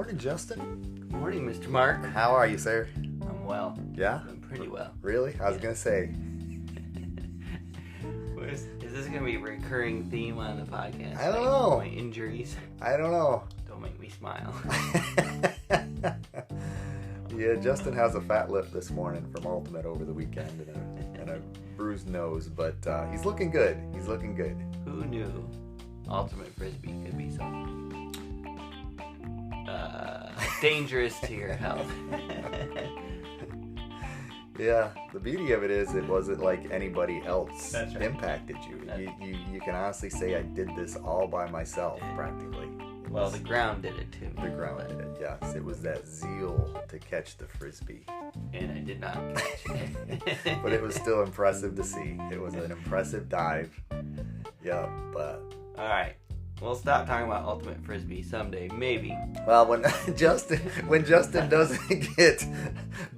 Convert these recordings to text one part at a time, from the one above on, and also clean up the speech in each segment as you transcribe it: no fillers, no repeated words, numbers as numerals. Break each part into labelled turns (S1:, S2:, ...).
S1: morning, Justin.
S2: Good morning, Mr. Mark.
S1: How are you, sir?
S2: I'm well.
S1: Yeah?
S2: I'm pretty well.
S1: Really? I was going to say.
S2: Is this going to be a recurring theme on the podcast?
S1: I don't know.
S2: My injuries.
S1: I don't know.
S2: Don't make me smile.
S1: Yeah, Justin has a fat lip this morning from Ultimate over the weekend and a bruised nose, but he's looking good. He's looking good.
S2: Who knew Ultimate Frisbee could be so dangerous to your health?
S1: Yeah, the beauty of it is it wasn't like anybody else
S2: That's right.
S1: impacted you. You can honestly say I did this all by myself, practically.
S2: Well, the ground did it too.
S1: The ground did it, yes. It was that zeal to catch the Frisbee.
S2: And I did not catch it.
S1: But it was still impressive to see. It was an impressive dive. Yeah, but...
S2: Alright. We'll stop talking about Ultimate Frisbee someday, maybe.
S1: Well, when Justin doesn't get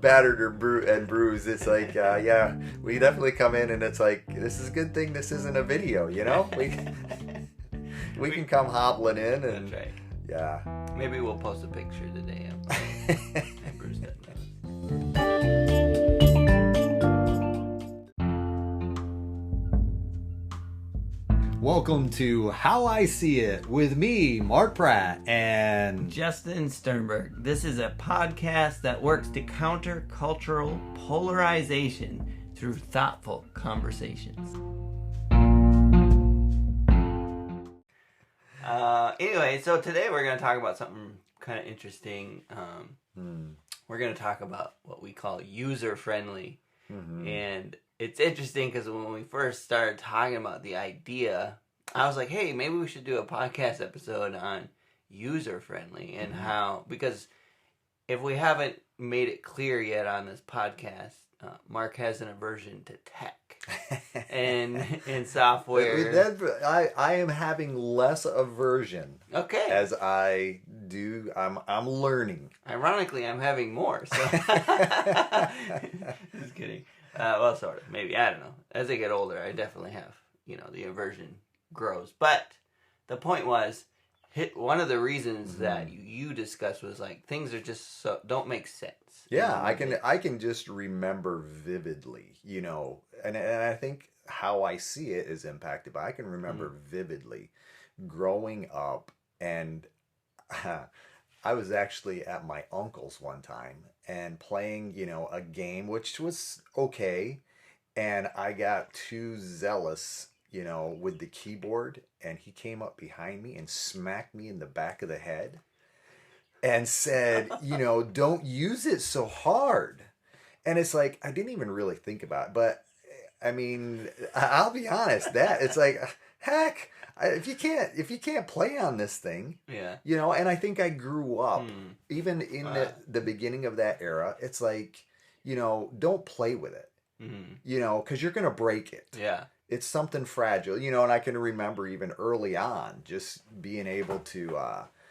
S1: battered or bruised, it's like, yeah, we definitely come in and it's like, this is a good thing this isn't a video, you know? We can come hobbling in and...
S2: That's right.
S1: Yeah.
S2: Maybe we'll post a picture today of my bruised up nose.
S1: Welcome to How I See It with me, Mark Pratt, and...
S2: Justin Sternberg. This is a podcast that works to counter cultural polarization through thoughtful conversations. Anyway, so today we're going to talk about something kind of interesting. We're going to talk about what we call user-friendly.
S1: Mm-hmm.
S2: And it's interesting because when we first started talking about the idea, I was like, hey, maybe we should do a podcast episode on user-friendly and how, because if we haven't made it clear yet on this podcast, Mark has an aversion to tech and software.
S1: I am having less aversion.
S2: Okay.
S1: As I do, I'm learning.
S2: Ironically, I'm having more. So just kidding. Well, sort of. Maybe. I don't know. As I get older, I definitely have, the aversion grows. But the point was, one of the reasons that you discussed was like things are just don't make sense.
S1: Yeah, I can just remember vividly, and I think how I see it is impacted by. I can remember vividly growing up, and I was actually at my uncle's one time and playing, a game which was okay, and I got too zealous, with the keyboard, and he came up behind me and smacked me in the back of the head and said, don't use it so hard. And it's like, I didn't even really think about it, but I mean, I'll be honest, it's like, heck, if you can't play on this thing, and I think I grew up, even in the beginning of that era, it's like, don't play with it, because you're going to break it.
S2: Yeah.
S1: It's something fragile, and I can remember even early on just being able to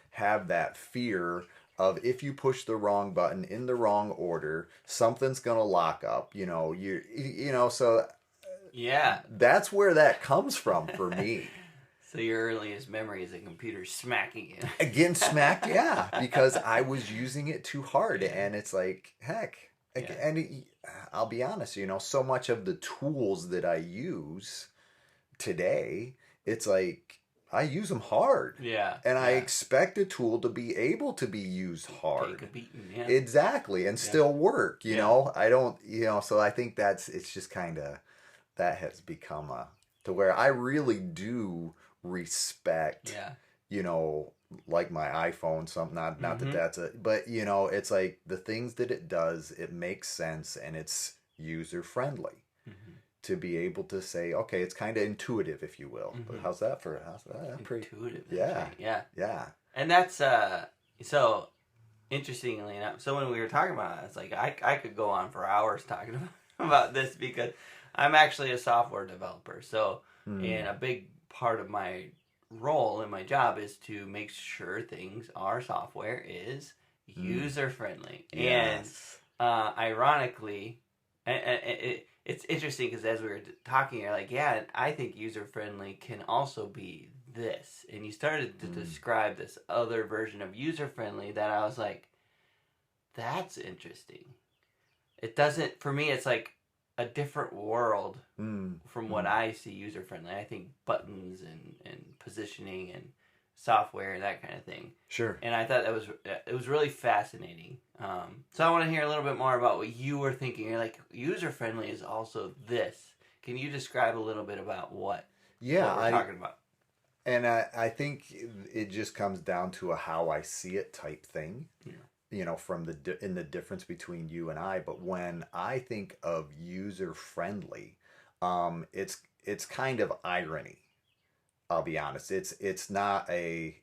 S1: have that fear of if you push the wrong button in the wrong order, something's going to lock up, so
S2: yeah,
S1: that's where that comes from for me.
S2: So your earliest memory is a computer smacking you.
S1: Getting smacked, yeah, because I was using it too hard, and it's like, heck. Yeah. And I'll be honest, so much of the tools that I use today, it's like I use them hard.
S2: Yeah.
S1: And I expect a tool to be able to be used hard.
S2: Take a beating, yeah.
S1: Exactly, and still work, you know. I don't, so I think it's just kind of, that has become to where I really do respect, like my iPhone, something, not that that's but it's like the things that it does, it makes sense, and it's user friendly to be able to say, okay, it's kind of intuitive, if you will. But how's that pretty
S2: intuitive?
S1: Yeah.
S2: Right.
S1: Yeah.
S2: And that's so interestingly enough. So when we were talking about it, it's like I could go on for hours talking about this because I'm actually a software developer. So and a big part of my role in my job is to make sure our software is user friendly.
S1: Yes.
S2: And ironically, it's interesting because as we were talking, you're like, yeah, I think user friendly can also be this, and you started to describe this other version of user-friendly that I was like, that's interesting. It doesn't, for me, it's like a different world from what I see user-friendly. I think buttons and positioning and software and that kind of thing.
S1: Sure.
S2: And I thought it was really fascinating. So I want to hear a little bit more about what you were thinking. You're like, user-friendly is also this. Can you describe a little bit about what we're talking about?
S1: And I think it just comes down to a how I see it type thing. Yeah. You know, from in the difference between you and I. But when I think of user friendly, it's kind of irony. I'll be honest. It's not a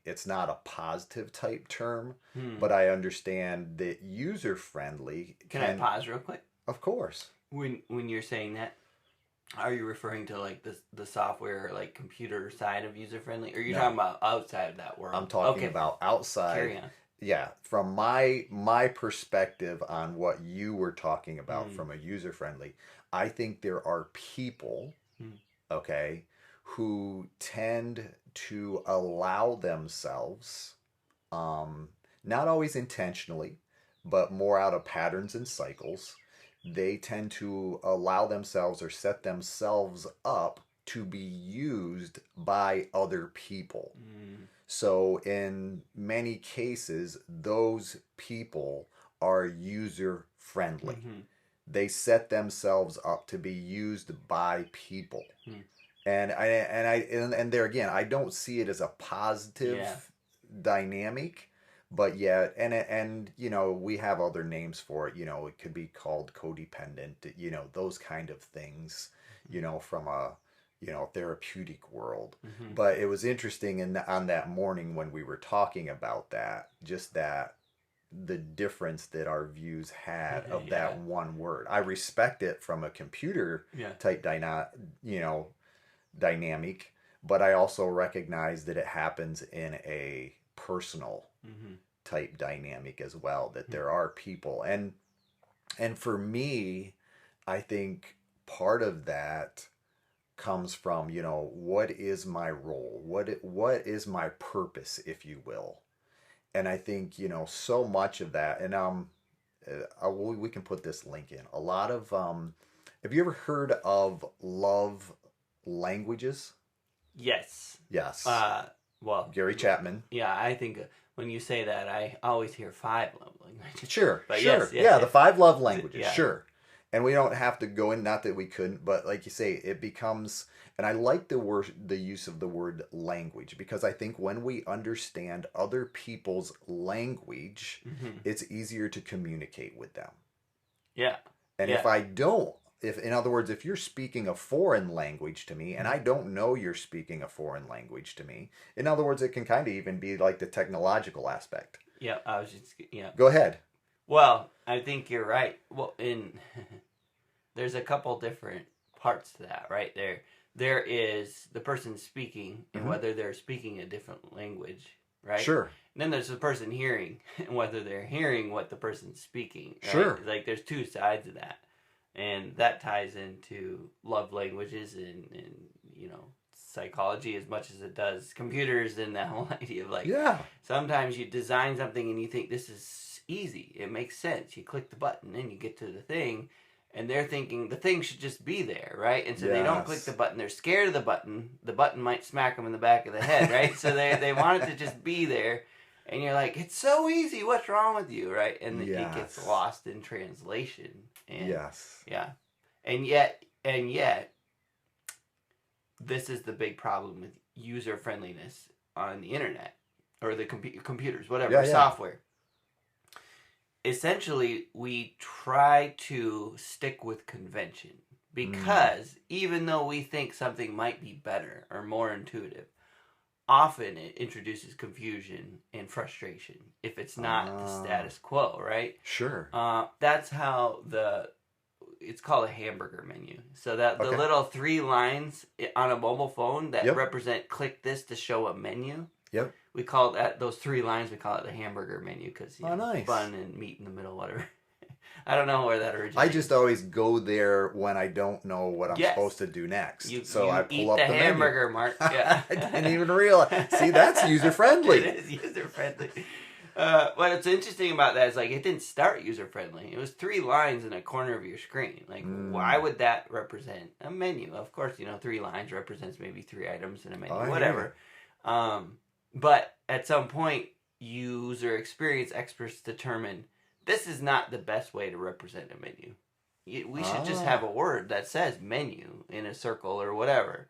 S1: positive type term, but I understand that user friendly.
S2: Can I pause real quick?
S1: Of course.
S2: When you're saying that, are you referring to like the software, like computer side of user friendly, or are you talking about outside of that world?
S1: I'm talking about outside.
S2: Carry on.
S1: Yeah, from my perspective on what you were talking about from a user friendly, I think there are people, okay, who tend to allow themselves, not always intentionally, but more out of patterns and cycles. They tend to allow themselves or set themselves up to be used by other people. So in many cases, those people are user friendly. They set themselves up to be used by people. And there again, I don't see it as a positive dynamic, but yet, and you know, we have other names for it. You know, it could be called codependent. You know, those kind of things. You know, from a therapeutic world. But it was interesting on that morning when we were talking about that, just that the difference that our views had of that one word. I respect it from a computer type dynamic, but I also recognize that it happens in a personal type dynamic as well, that there are people. And for me, I think part of that comes from, you know, what is my role? What is my purpose, if you will? And I think, you know, so much of that, and we can put this link in. A lot of have you ever heard of love languages?
S2: Yes.
S1: Yes.
S2: Well,
S1: Gary Chapman.
S2: Yeah, I think when you say that, I always hear 5 love languages.
S1: Sure.
S2: But
S1: sure.
S2: Yes,
S1: the 5 love languages. Sure. And we don't have to go in, not that we couldn't, but like you say, it becomes, and I like the use of the word language, because I think when we understand other people's language, it's easier to communicate with them.
S2: Yeah.
S1: And if I don't, in other words, if you're speaking a foreign language to me and I don't know you're speaking a foreign language to me, in other words, it can kind of even be like the technological aspect.
S2: Yeah, I was just,
S1: Go ahead.
S2: Well, I think you're right. Well, there's a couple different parts to that, right? There is the person speaking and whether they're speaking a different language, right?
S1: Sure.
S2: And then there's the person hearing and whether they're hearing what the person's speaking. Right?
S1: Sure.
S2: Like there's 2 sides of that. And that ties into love languages and you know, psychology as much as it does computers and that whole idea of like, sometimes you design something and you think this is easy. It makes sense. You click the button and you get to the thing, and they're thinking the thing should just be there, right? And so they don't click the button. They're scared of the button. The button might smack them in the back of the head, right? So they want it to just be there, and you're like, it's so easy. What's wrong with you, right? And it gets lost in translation. And, yeah, and yet, this is the big problem with user friendliness on the internet or the computers, whatever software. Essentially, we try to stick with convention because even though we think something might be better or more intuitive, often it introduces confusion and frustration if it's not the status quo, right?
S1: Sure.
S2: That's how it's called a hamburger menu. So that the little 3 lines on a mobile phone that represent click this to show a menu.
S1: Yep.
S2: We call that those 3 lines. We call it the hamburger menu because
S1: nice.
S2: Bun and meat in the middle, whatever. I don't know where that originated.
S1: I just always go there when I don't know what I'm
S2: Yes.
S1: supposed to do next.
S2: You
S1: I pull
S2: eat
S1: up
S2: the
S1: the
S2: hamburger, Mark. Yeah.
S1: I didn't even realize. See, that's user friendly.
S2: It is user friendly. What's interesting about that is like it didn't start user friendly. It was 3 lines in a corner of your screen. Like, why would that represent a menu? Of course, 3 lines represents maybe 3 items in a menu, whatever. But at some point, user experience experts determine this is not the best way to represent a menu. We should just have a word that says menu in a circle or whatever.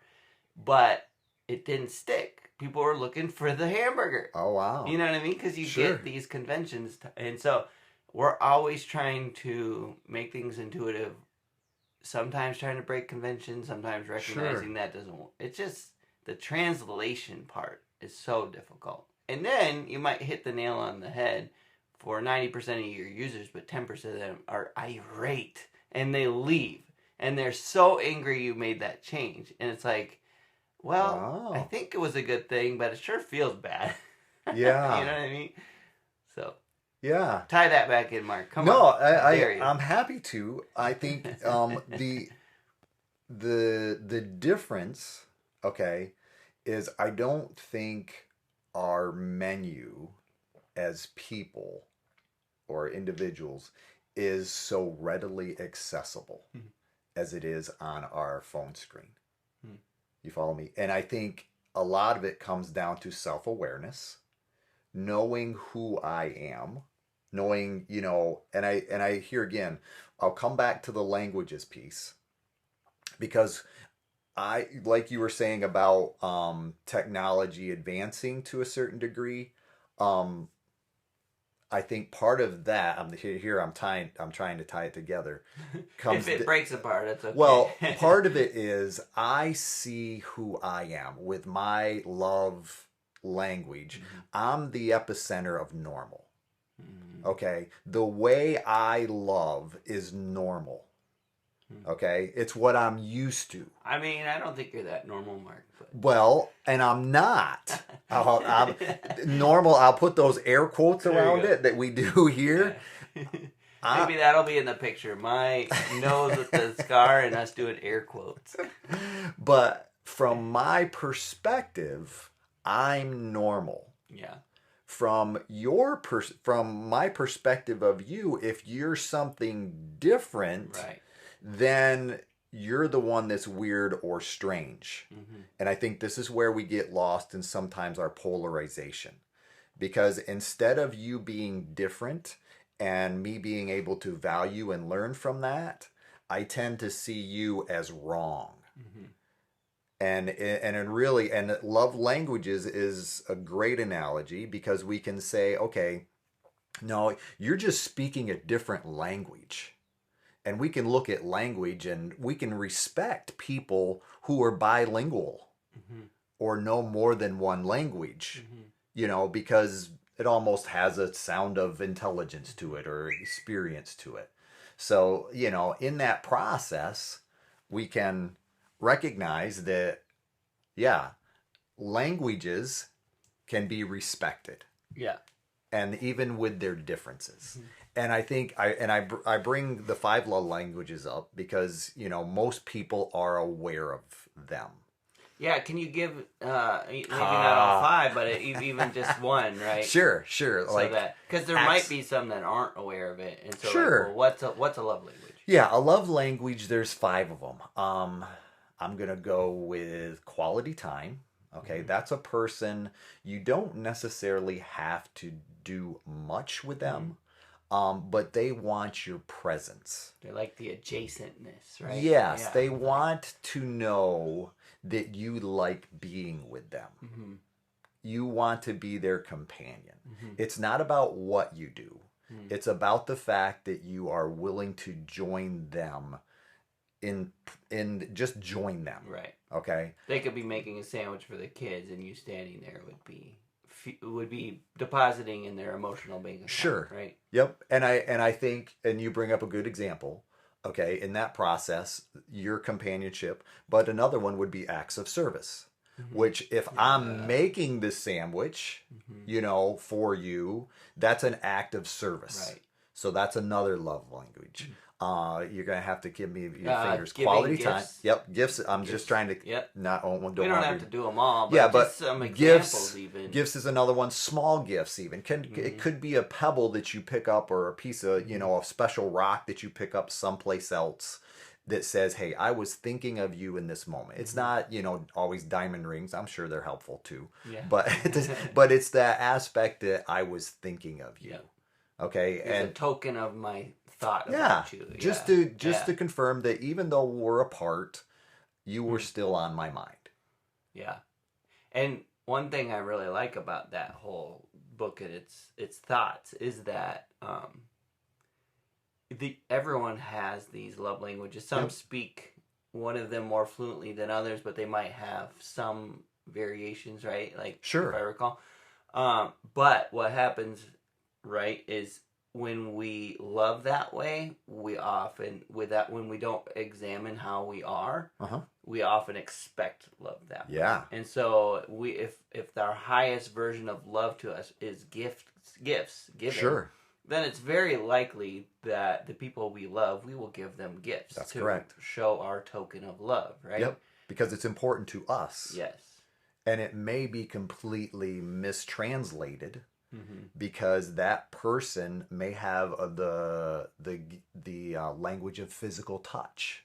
S2: But it didn't stick. People were looking for the hamburger.
S1: Oh, wow.
S2: You know what I mean? Because you get these conventions. And so we're always trying to make things intuitive. Sometimes trying to break conventions. Sometimes recognizing that doesn't work. It's just the translation part is so difficult. And then you might hit the nail on the head for 90% of your users, but 10% of them are irate. And they leave. And they're so angry you made that change. And it's like, well, I think it was a good thing, but it sure feels bad.
S1: Yeah.
S2: You know what I mean? So.
S1: Yeah.
S2: Tie that back in, Mark. Come
S1: on.
S2: No,
S1: I'm happy to. I think the difference, okay, is I don't think our menu as people or individuals is so readily accessible as it is on our phone screen. You follow me? And I think a lot of it comes down to self-awareness, knowing who I am, knowing, and I here again, I'll come back to the languages piece, because like you were saying about technology advancing to a certain degree, I think part of that, I'm trying to tie it together.
S2: If it breaks apart, it's okay.
S1: Well, part of it is I see who I am with my love language. I'm the epicenter of normal. Okay? The way I love is normal. Okay? It's what I'm used to.
S2: I mean, I don't think you're that normal, Mark. But...
S1: Well, and I'm not. I'm normal. I'll put those air quotes around it that we do here.
S2: Maybe that'll be in the picture. My nose with the scar and us doing air quotes.
S1: But from my perspective, I'm normal.
S2: Yeah.
S1: From my perspective of you, if you're something different,
S2: right,
S1: then you're the one that's weird or strange. And I think this is where we get lost in sometimes our polarization. Because instead of you being different and me being able to value and learn from that, I tend to see you as wrong. And love languages is a great analogy, because we can say, okay, no, you're just speaking a different language. And we can look at language and we can respect people who are bilingual or know more than one language, because it almost has a sound of intelligence to it or experience to it. So, in that process, we can recognize that, languages can be respected. Yeah. And even with their differences. And I think I bring the 5 love languages up because, most people are aware of them.
S2: Yeah, can you give, maybe not all 5, but even just one, right?
S1: Sure.
S2: So because there might be some that aren't aware of it. And so,
S1: sure.
S2: What's a love language?
S1: Yeah, a love language, there's 5 of them. I'm going to go with quality time. Okay, that's a person, you don't necessarily have to do much with them, but they want your presence.
S2: They like the adjacentness, right?
S1: Yes, they want to know that you like being with them. You want to be their companion. It's not about what you do. It's about the fact that you are willing to join them in just join them.
S2: Right.
S1: Okay.
S2: They could be making a sandwich for the kids, and you standing there would be depositing in their emotional bank account.
S1: Sure.
S2: Right.
S1: Yep. And I think, and you bring up a good example. Okay. In that process, your companionship, but another one would be acts of service. Which, if I'm making this sandwich, for you, that's an act of service.
S2: Right.
S1: So that's another love language. You're gonna have to give me your fingers.
S2: Giving
S1: Quality time.
S2: gifts.
S1: Yep, gifts. I'm just trying to
S2: Yep.
S1: not. Don't
S2: We
S1: want
S2: don't have to
S1: to.
S2: do them all, but
S1: Yeah,
S2: just
S1: but
S2: some
S1: gifts.
S2: examples even.
S1: Gifts is another one. Small gifts even it could be a pebble that you pick up or a piece of a special rock that you pick up someplace else that says, "Hey, I was thinking of you in this moment." It's not always diamond rings. I'm sure they're helpful too.
S2: Yeah.
S1: But it's that aspect that I was thinking of you.
S2: Yeah.
S1: Okay,
S2: It's
S1: and
S2: a token of my thought
S1: yeah,
S2: about you.
S1: just to confirm that even though we're apart, you were still on my mind.
S2: Yeah. And one thing I really like about that whole book and its thoughts is that everyone has these love languages. Some speak one of them more fluently than others, but they might have some variations, right? Like,
S1: sure,
S2: if I recall. But what happens, right, is when we love that way, we often when we don't examine how we are, we often expect love that way.
S1: Yeah.
S2: And so if our highest version of love to us is gifts given,
S1: sure,
S2: then it's very likely that the people we love, we will give them gifts.
S1: That's
S2: to
S1: correct.
S2: Show our token of love, right?
S1: Yep. Because it's important to us.
S2: Yes.
S1: And it may be completely mistranslated because that person may have the language of physical touch.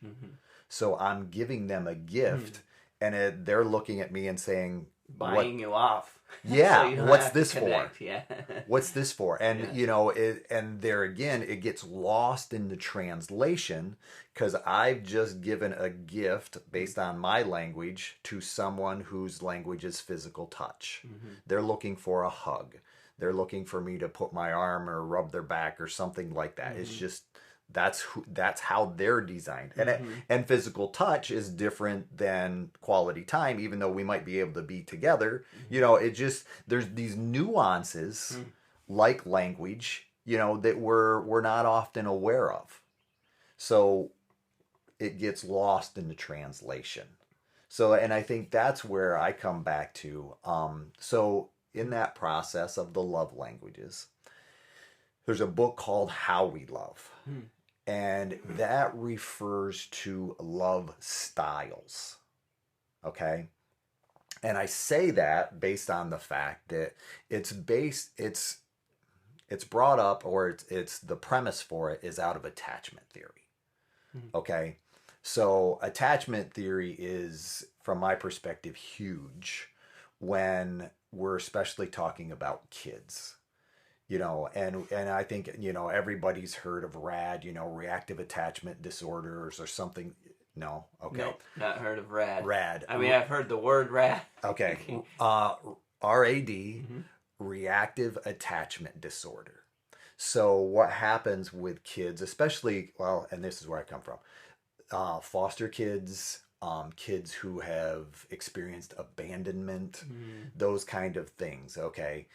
S1: So I'm giving them a gift, and they're looking at me and saying,
S2: buying you off.
S1: Yeah,
S2: so
S1: what's this for?
S2: Yeah.
S1: What's this for? And and there again, it gets lost in the translation because I've just given a gift based on my language to someone whose language is physical touch. They're looking for a hug. They're looking for me to put my arm or rub their back or something like that. It's just that's how they're designed. And physical touch is different than quality time, even though we might be able to be together. It just there's these nuances like language, that we're not often aware of. So it gets lost in the translation. So, and I think that's where I come back to. So in that process of the love languages, there's a book called How We Love. And that refers to love styles. Okay? And I say that based on the fact that it's brought up, or it's the premise for it is out of attachment theory. Okay? So attachment theory is, from my perspective, huge when we're especially talking about kids. And I think, everybody's heard of RAD, reactive attachment disorders or something. No? Okay.
S2: Nope, not heard of RAD.
S1: RAD.
S2: I mean, I've heard the word RAD.
S1: Okay. RAD, reactive attachment disorder. So what happens with kids, especially, and this is where I come from, foster kids, kids who have experienced abandonment, those kind of things, okay?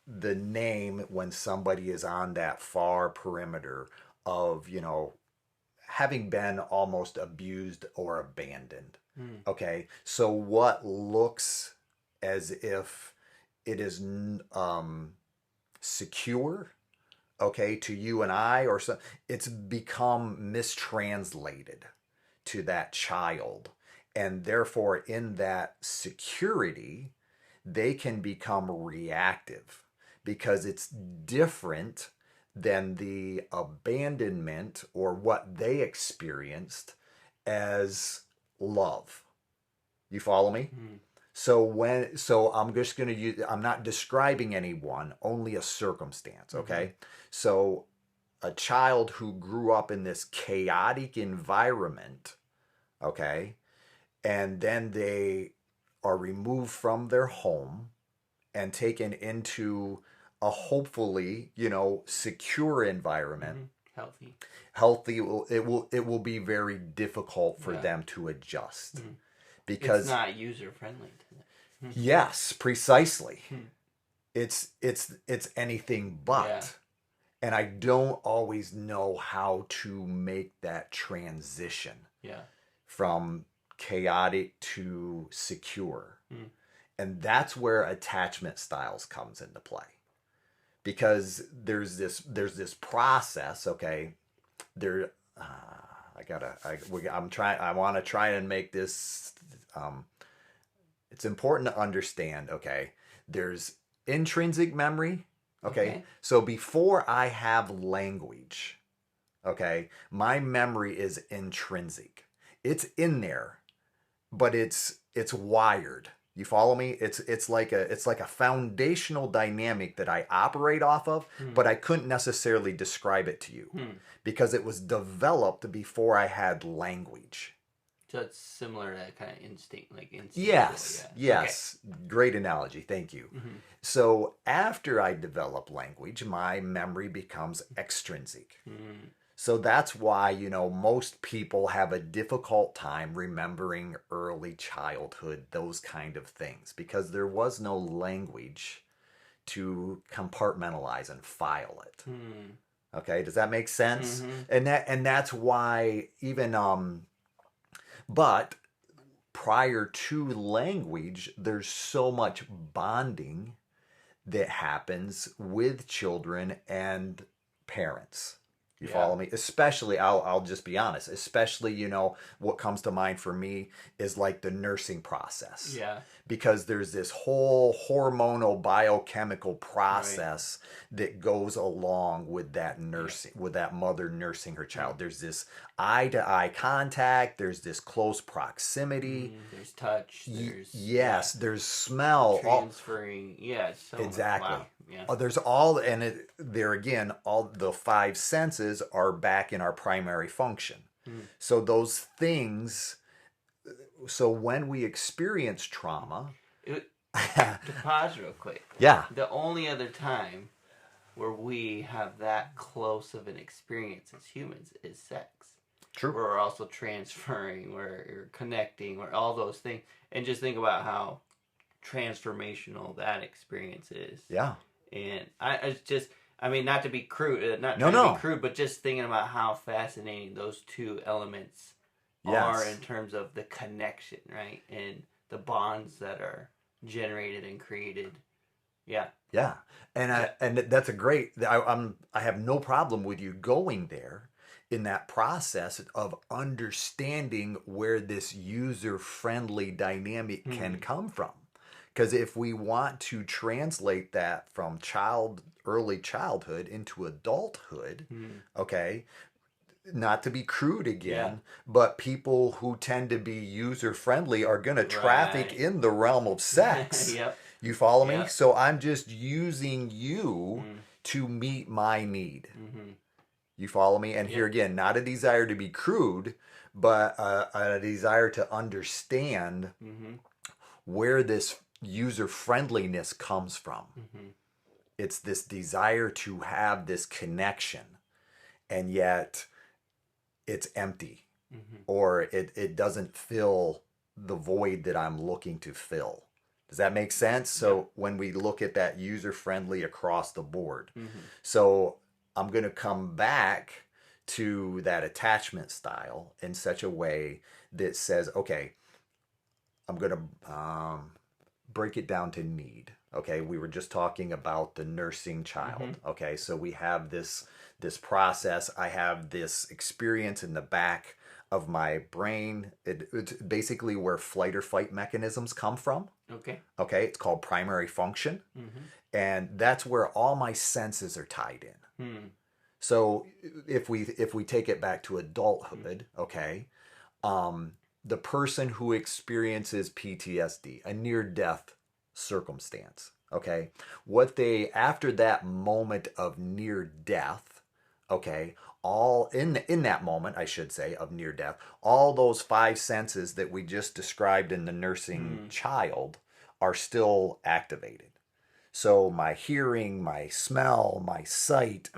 S1: The name, when somebody is on that far perimeter of, having been almost abused or abandoned. Okay. So what looks as if it is secure, okay, to you and I, or so, it's become mistranslated to that child. And therefore, in that security, they can become reactive because it's different than the abandonment or what they experienced as love. You follow me? So I'm just going to use, I'm not describing anyone, only a circumstance, okay? So a child who grew up in this chaotic environment, okay, and then they are removed from their home and taken into a hopefully, secure environment. Healthy. It will be very difficult for them to adjust. Because
S2: it's not user friendly to them.
S1: Yes, precisely. It's anything but.
S2: Yeah.
S1: And I don't always know how to make that transition from chaotic to secure. And that's where attachment styles comes into play. because there's this process, okay? There, I want to try and make this. It's important to understand, okay? There's intrinsic memory, okay? So before I have language, okay, my memory is intrinsic. It's in there, but it's wired. You follow me? It's like a foundational dynamic that I operate off of, but I couldn't necessarily describe it to you because it was developed before I had language.
S2: So it's similar to kind of instinct, like instinct.
S1: Yes,
S2: Yeah.
S1: yes. Okay. Great analogy. Thank you. So after I develop language, my memory becomes extrinsic. So that's why, most people have a difficult time remembering early childhood, those kind of things, because there was no language to compartmentalize and file it. Okay, does that make sense? And that's why even but prior to language, there's so much bonding that happens with children and parents. You follow me? Especially, I'll just be honest, especially, what comes to mind for me is like the nursing process.
S2: Yeah.
S1: Because there's this whole hormonal biochemical process that goes along with that nursing, with that mother nursing her child. There's this eye-to-eye contact. There's this close proximity.
S2: There's touch.
S1: There's there's smell.
S2: Transferring. So
S1: exactly.
S2: Wow. Yeah.
S1: There's all, and there again, all the five senses are back in our primary function. So those things, so when we experience trauma.
S2: To pause real quick.
S1: Yeah.
S2: The only other time where we have that close of an experience as humans is sex.
S1: True.
S2: Where we're also transferring, we're connecting, we're all those things. And just think about how transformational that experience is.
S1: Yeah.
S2: And not to be crude, but just thinking about how fascinating those two elements are in terms of the connection, right? And the bonds that are generated and created. Yeah.
S1: Yeah. And that's a great, I have no problem with you going there in that process of understanding where this user-friendly dynamic can come from. Because if we want to translate that from early childhood into adulthood, okay, not to be crude again, but people who tend to be user-friendly are going to traffic in the realm of sex. You follow me? So I'm just using you to meet my need. You follow me? And here again, not a desire to be crude, but a desire to understand where this user-friendliness comes from. It's this desire to have this connection, and yet it's empty, or it doesn't fill the void that I'm looking to fill. Does that make sense? So when we look at that user-friendly across the board, so I'm going to come back to that attachment style in such a way that says, okay, I'm going to break it down to need. Okay, we were just talking about the nursing child. Okay, so we have this process. I have this experience in the back of my brain. It's basically where flight or fight mechanisms come from. Okay, it's called primary function, and that's where all my senses are tied in. So if we take it back to adulthood, okay, the person who experiences PTSD, a near-death circumstance, okay, after that moment of near death, okay, all in that moment, I should say, of near death, all those five senses that we just described in the nursing child are still activated. So my hearing, my smell, my sight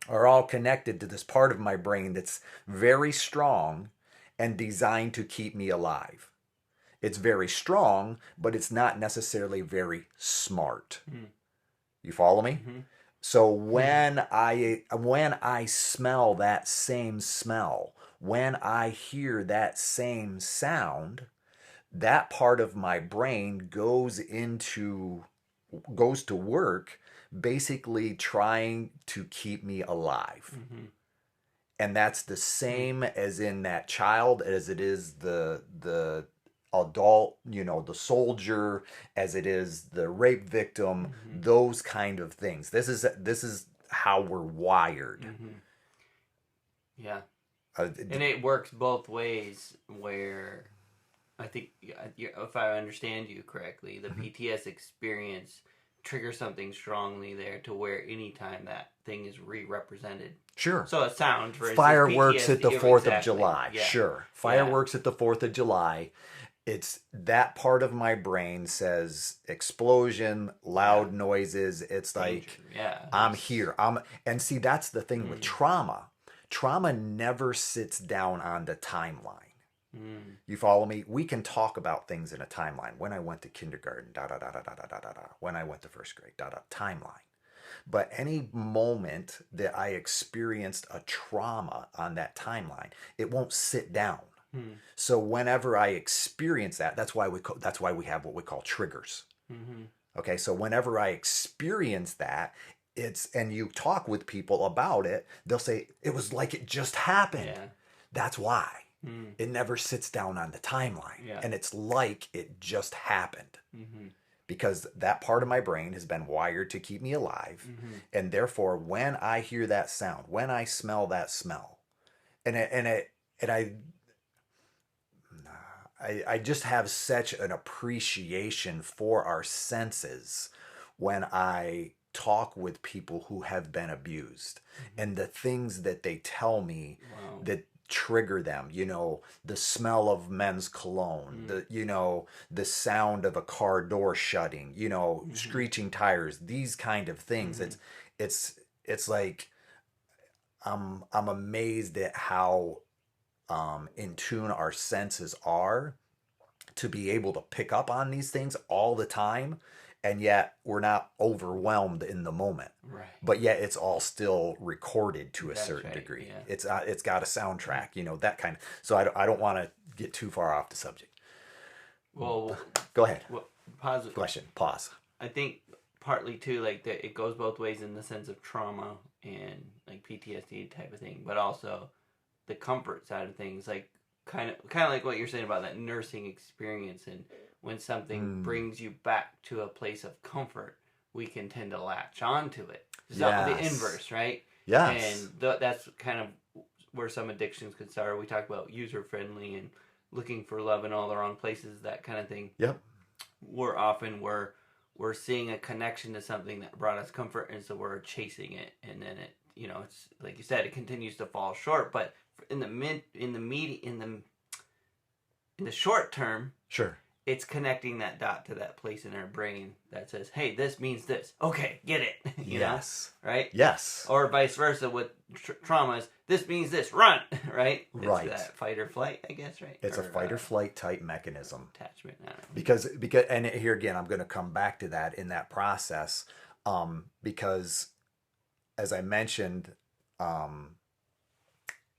S1: are all connected to this part of my brain that's very strong and designed to keep me alive. It's very strong, but it's not necessarily very smart. You follow me? So when I smell that same smell, when I hear that same sound, that part of my brain goes into goes to work basically trying to keep me alive.
S2: Mm-hmm.
S1: And that's the same as in that child as it is the adult, the soldier, as it is the rape victim,
S2: Mm-hmm.
S1: those kind of things. This is how we're wired.
S2: Mm-hmm. Yeah.
S1: Uh,
S2: And it works both ways where I think, if I understand you correctly, the PTS experience triggers something strongly there to where anytime that thing is re-represented.
S1: sure.
S2: So a sound, for instance,
S1: Fireworks at the
S2: PTSD,
S1: 4th of
S2: exactly.
S1: July.
S2: Yeah.
S1: Sure. Fireworks at the 4th of July. It's that part of my brain says explosion, loud noises. It's
S2: Danger.
S1: like, I'm here. And see, that's the thing with trauma. Trauma never sits down on the timeline. You follow me? We can talk about things in a timeline. When I went to kindergarten, da da da da da da da da. When I went to first grade, da da. Timeline. But any moment that I experienced a trauma on that timeline, it won't sit down. So whenever I experience that, that's why we have what we call triggers. Okay, so whenever I experience that, and you talk with people about it, they'll say it was like it just happened.
S2: Yeah.
S1: That's why. It never sits down on the timeline.
S2: Yeah.
S1: And it's like it just happened.
S2: Mm-hmm.
S1: Because that part of my brain has been wired to keep me alive. And therefore, when I hear that sound, when I smell that smell, and I just have such an appreciation for our senses when I talk with people who have been abused and the things that they tell me that trigger them, the smell of men's cologne, the sound of a car door shutting, screeching tires, these kind of things. It's like I'm amazed at how in tune our senses are to be able to pick up on these things all the time, and yet we're not overwhelmed in the moment.
S2: Right.
S1: But yet it's all still recorded to a
S2: That's
S1: certain
S2: right,
S1: degree.
S2: yeah.
S1: It's got a soundtrack, that kind of. So I don't want to get too far off the subject.
S2: Well,
S1: go ahead.
S2: Pause.
S1: Question. Pause.
S2: I think partly too, like it goes both ways in the sense of trauma and like PTSD type of thing, but also the comfort side of things, like kind of like what you're saying about that nursing experience, and when something brings you back to a place of comfort, we can tend to latch on to it. It's not the inverse, right?
S1: Yes.
S2: And that's kind of where some addictions could start. We talk about user-friendly and looking for love in all the wrong places, that kind of thing.
S1: Yep.
S2: We're seeing a connection to something that brought us comfort, and so we're chasing it, and then it, it's like you said, it continues to fall short. But in the short term,
S1: sure,
S2: it's connecting that dot to that place in our brain that says, "Hey, this means this." Okay, get it. you know, right?
S1: Yes.
S2: Or vice versa with traumas. This means this. Run, right?
S1: Right.
S2: It's that fight or flight, I guess, right?
S1: It's a fight or flight type mechanism.
S2: Attachment. I don't know.
S1: Because and here again, I'm going to come back to that in that process, because as I mentioned,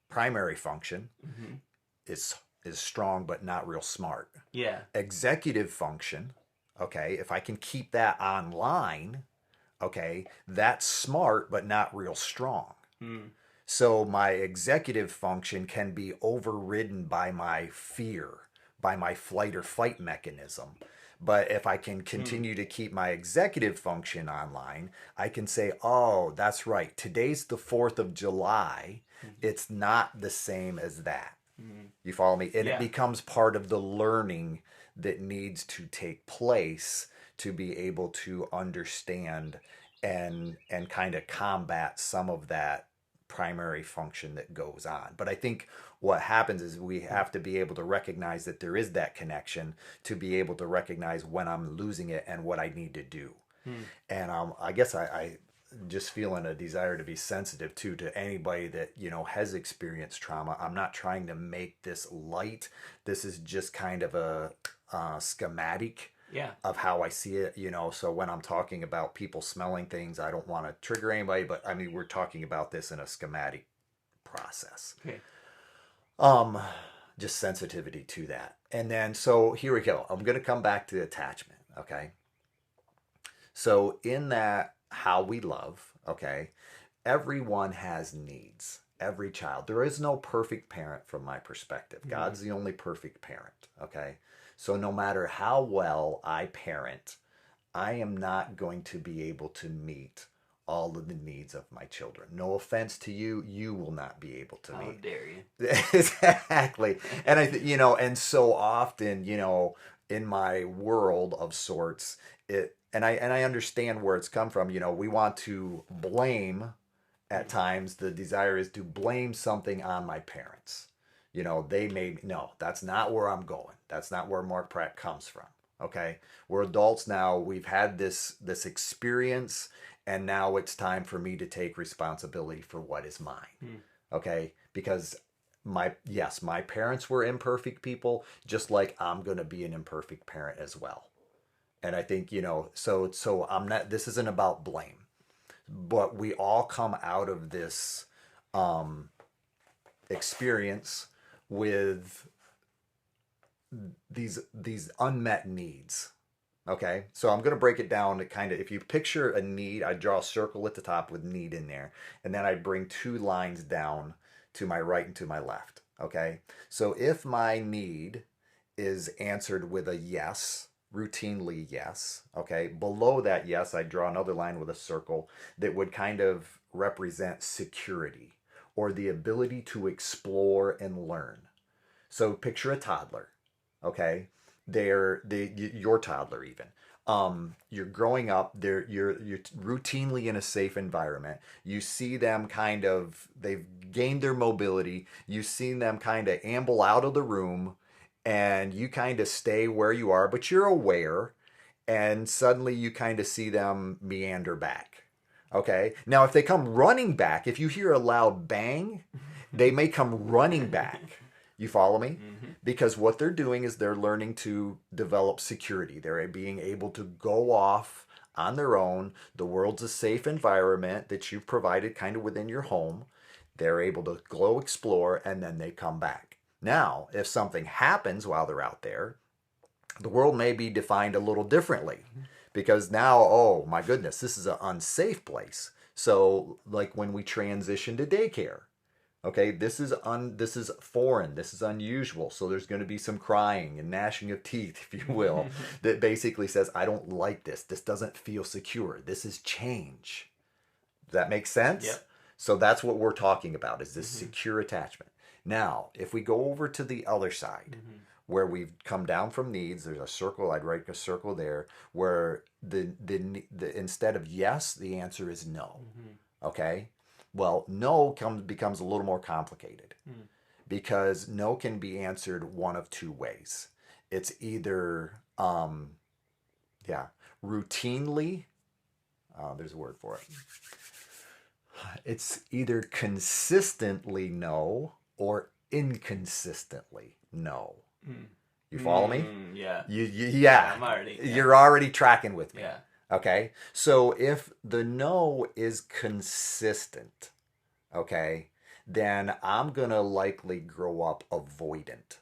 S1: primary function is strong but not real smart.
S2: Yeah.
S1: Executive function, okay, if I can keep that online, okay, that's smart but not real strong. So my executive function can be overridden by my fear, by my flight or fight mechanism. But if I can continue to keep my executive function online, I can say, oh, that's right, today's the 4th of July. It's not the same as that. You follow me? And it becomes part of the learning that needs to take place to be able to understand and kind of combat some of that primary function that goes on. But I think what happens is we have to be able to recognize that there is that connection to be able to recognize when I'm losing it and what I need to do. And I guess I just feeling a desire to be sensitive to anybody that has experienced trauma. I'm not trying to make this light. This is just kind of a schematic of how I see it, so when I'm talking about people smelling things, I don't want to trigger anybody, but I mean, we're talking about this in a schematic process.
S2: Okay.
S1: Just sensitivity to that. And then, so here we go. I'm going to come back to attachment. Okay. So in that, how we love, okay, everyone has needs. Every child. There is no perfect parent from my perspective. God's the only perfect parent, okay? So no matter how well I parent, I am not going to be able to meet all of the needs of my children. No offense to you, you will not be able to
S2: How
S1: meet.
S2: dare you?
S1: Exactly. And and so often, in my world of sorts, and I understand where it's come from. We want to blame at times. The desire is to blame something on my parents. They made no, that's not where I'm going. That's not where Mark Pratt comes from. Okay? We're adults now. We've had this experience, and now it's time for me to take responsibility for what is mine. Okay? Because my parents were imperfect people, just like I'm going to be an imperfect parent as well. And I think, so I'm not, this isn't about blame, but we all come out of this experience with these unmet needs. Okay, so I'm going to break it down to kind of, if you picture a need, I draw a circle at the top with need in there, and then I bring two lines down to my right and to my left. Okay, so if my need is answered with a yes, routinely yes, okay, below that yes, I draw another line with a circle that would kind of represent security or the ability to explore and learn. So picture a toddler, okay? Your toddler even. You're growing up. You're routinely in a safe environment. You see them they've gained their mobility. You've seen them kind of amble out of the room, and you kind of stay where you are, but you're aware. And suddenly you kind of see them meander back. Okay. Now, if they come running back, if you hear a loud bang, they may come running back. You follow me? Because what they're doing is they're learning to develop security. They're being able to go off on their own. The world's a safe environment that you've provided kind of within your home. They're able to go explore, and then they come back. Now, if something happens while they're out there, the world may be defined a little differently, because now, oh my goodness, this is an unsafe place. So like when we transition to daycare, okay, this is foreign, this is unusual. So there's going to be some crying and gnashing of teeth, if you will, that basically says, I don't like this. This doesn't feel secure. This is change. Does that make sense?
S2: Yep.
S1: So that's what we're talking about, is this secure attachment. Now, if we go over to the other side, where we've come down from needs, there's a circle. I'd write a circle there where the instead of yes, the answer is no. Okay. Well, no becomes a little more complicated, because no can be answered one of two ways. It's either routinely. There's a word for it. It's either consistently no or inconsistently no. You follow me?
S2: Yeah.
S1: Yeah.
S2: I'm already. Yeah.
S1: You're already tracking with me.
S2: Yeah.
S1: Okay. So if the no is consistent, okay, then I'm going to likely grow up avoidant,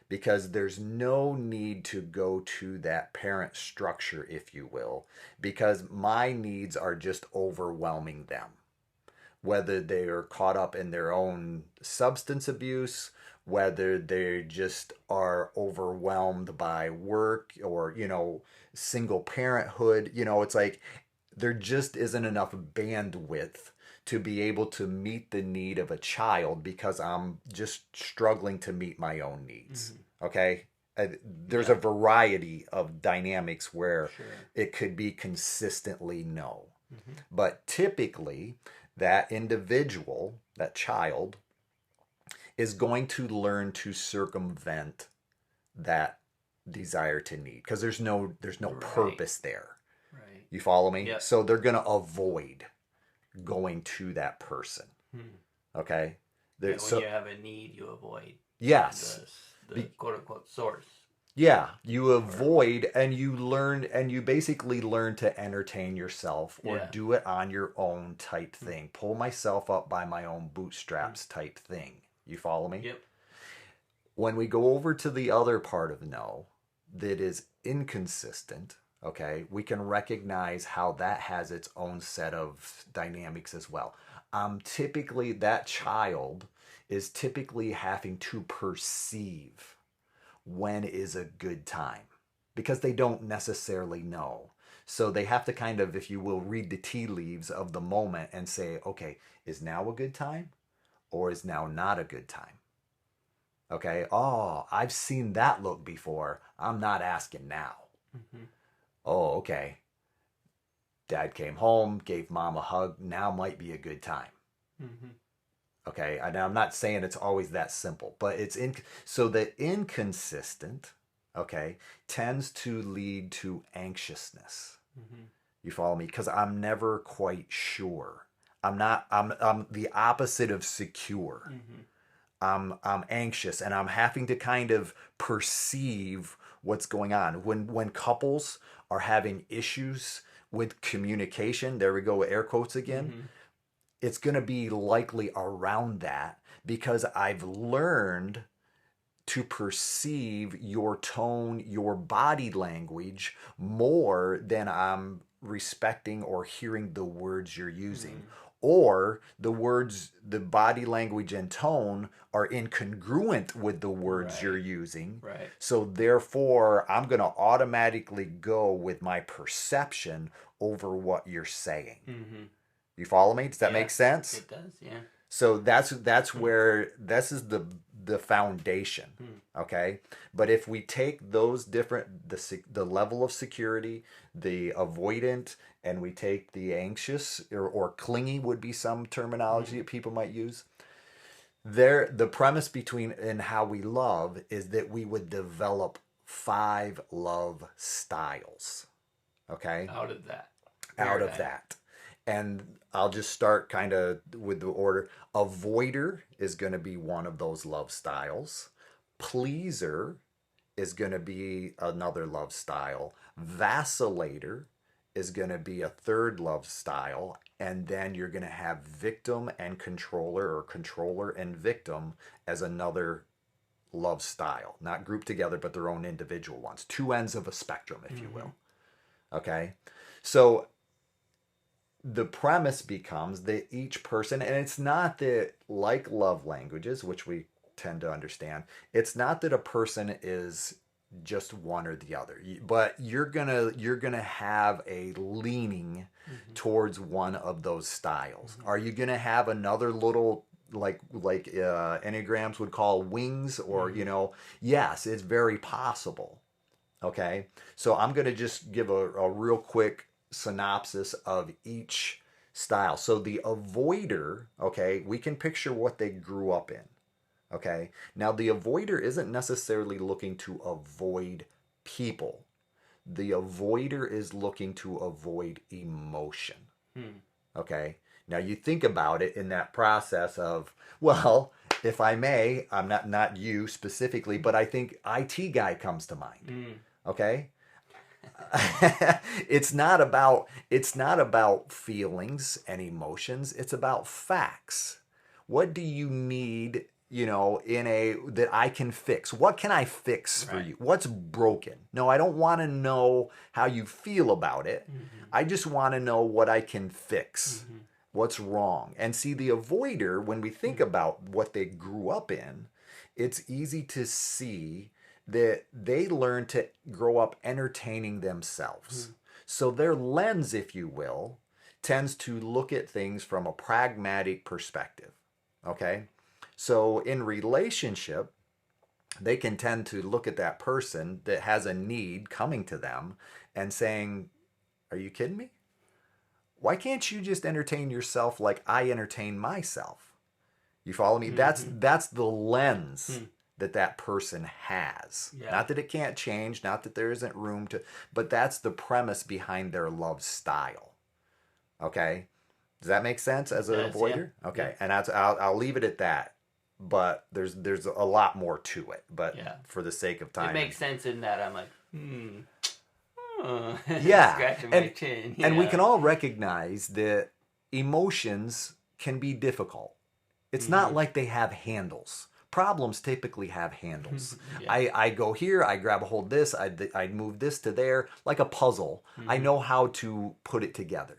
S1: because there's no need to go to that parent structure, if you will, because my needs are just overwhelming them. Whether they are caught up in their own substance abuse, whether they just are overwhelmed by work or, single parenthood, it's like there just isn't enough bandwidth to be able to meet the need of a child, because I'm just struggling to meet my own needs. Okay? There's a variety of dynamics where it could be consistently no. But typically, that individual, that child, is going to learn to circumvent that desire to need, because there's no purpose there.
S2: Right.
S1: You follow me?
S2: Yep.
S1: So they're going to avoid going to that person. Okay?
S2: When you have a need, you avoid.
S1: Yes.
S2: The quote unquote source.
S1: Yeah, you avoid, and you basically learn to entertain yourself, or do it on your own type thing. Pull myself up by my own bootstraps type thing. You follow me?
S2: Yep.
S1: When we go over to the other part of no, that is inconsistent, Okay, we can recognize how that has its own set of dynamics as well. Typically, that child is typically having to perceive when is a good time because they don't necessarily know. So they have to kind of, if you will, read the tea leaves of the moment and say, okay, is now a good time or is now not a good time? Okay, oh, I've seen that look before. I'm not asking now.
S2: Mm-hmm.
S1: Oh, okay. Dad came home, gave mom a hug. Now might be a good time.
S2: Mm-hmm.
S1: Okay, and I'm not saying it's always that simple, but so the inconsistent, okay, tends to lead to anxiousness.
S2: Mm-hmm.
S1: You follow me? Because I'm never quite sure. I'm the opposite of secure.
S2: Mm-hmm.
S1: I'm anxious and I'm having to kind of perceive what's going on. When couples are having issues with communication, there we go, air quotes again.
S2: Mm-hmm.
S1: It's going to be likely around that because I've learned to perceive your tone, your body language more than I'm respecting or hearing the words you're using.
S2: Mm-hmm.
S1: Or the words, the body language and tone are incongruent with the words
S2: Right.
S1: you're using.
S2: Right.
S1: So therefore, I'm going to automatically go with my perception over what you're saying.
S2: Mm-hmm.
S1: You follow me? Does that
S2: Yeah,
S1: make sense?
S2: It does, yeah.
S1: So that's where this is the foundation, okay? But if we take those different the level of security, the avoidant, and we take the anxious or clingy would be some terminology that people might use. The premise between in how we love is that we would develop 5 love styles, okay?
S2: Out of that.
S1: Out of that. And I'll just start kind of with the order. Avoider is going to be one of those love styles. Pleaser is going to be another love style. Vacillator is going to be a third love style. And then you're going to have victim and controller, or controller and victim, as another love style. Not grouped together, but their own individual ones. 2 ends of a spectrum, if you will. Okay? So the premise becomes that each person, and it's not that, like love languages, which we tend to understand, it's not that a person is just one or the other, but you're gonna have a leaning towards one of those styles. Are you gonna have another little like Enneagrams would call wings, or yes, it's very possible. Okay, so I'm gonna just give a real quick synopsis of each style. So the avoider, okay, we can picture what they grew up in. Okay, now the avoider isn't necessarily looking to avoid people. The avoider is looking to avoid emotion. Okay, now you think about it in that process of, well, if I may, I'm not you specifically, but I think IT guy comes to mind. Okay. It's not about feelings and emotions. It's about facts. What do you need, that I can fix? What can I fix for you? What's broken? No, I don't want to know how you feel about it. I just want to know what I can fix. What's wrong? And see, the avoider, when we think about what they grew up in, it's easy to see that they learn to grow up entertaining themselves. So their lens, if you will, tends to look at things from a pragmatic perspective. Okay? So in relationship, they can tend to look at that person that has a need coming to them and saying, are you kidding me? Why can't you just entertain yourself like I entertain myself? You follow me? That's the lens that person has. Yeah. Not that it can't change, not that there isn't room to, but that's the premise behind their love style. Okay? Does that make sense as an avoider? Yeah. Okay. Yeah. And I'll leave it at that. But there's a lot more to it. But for the sake of time,
S2: it makes sense in that I'm like,
S1: yeah.
S2: Scratching my chin.
S1: And we can all recognize that emotions can be difficult. It's not like they have handles. Problems typically have handles.
S2: Yeah.
S1: I go here, I grab a hold of this, I move this to there, like a puzzle. I know how to put it together.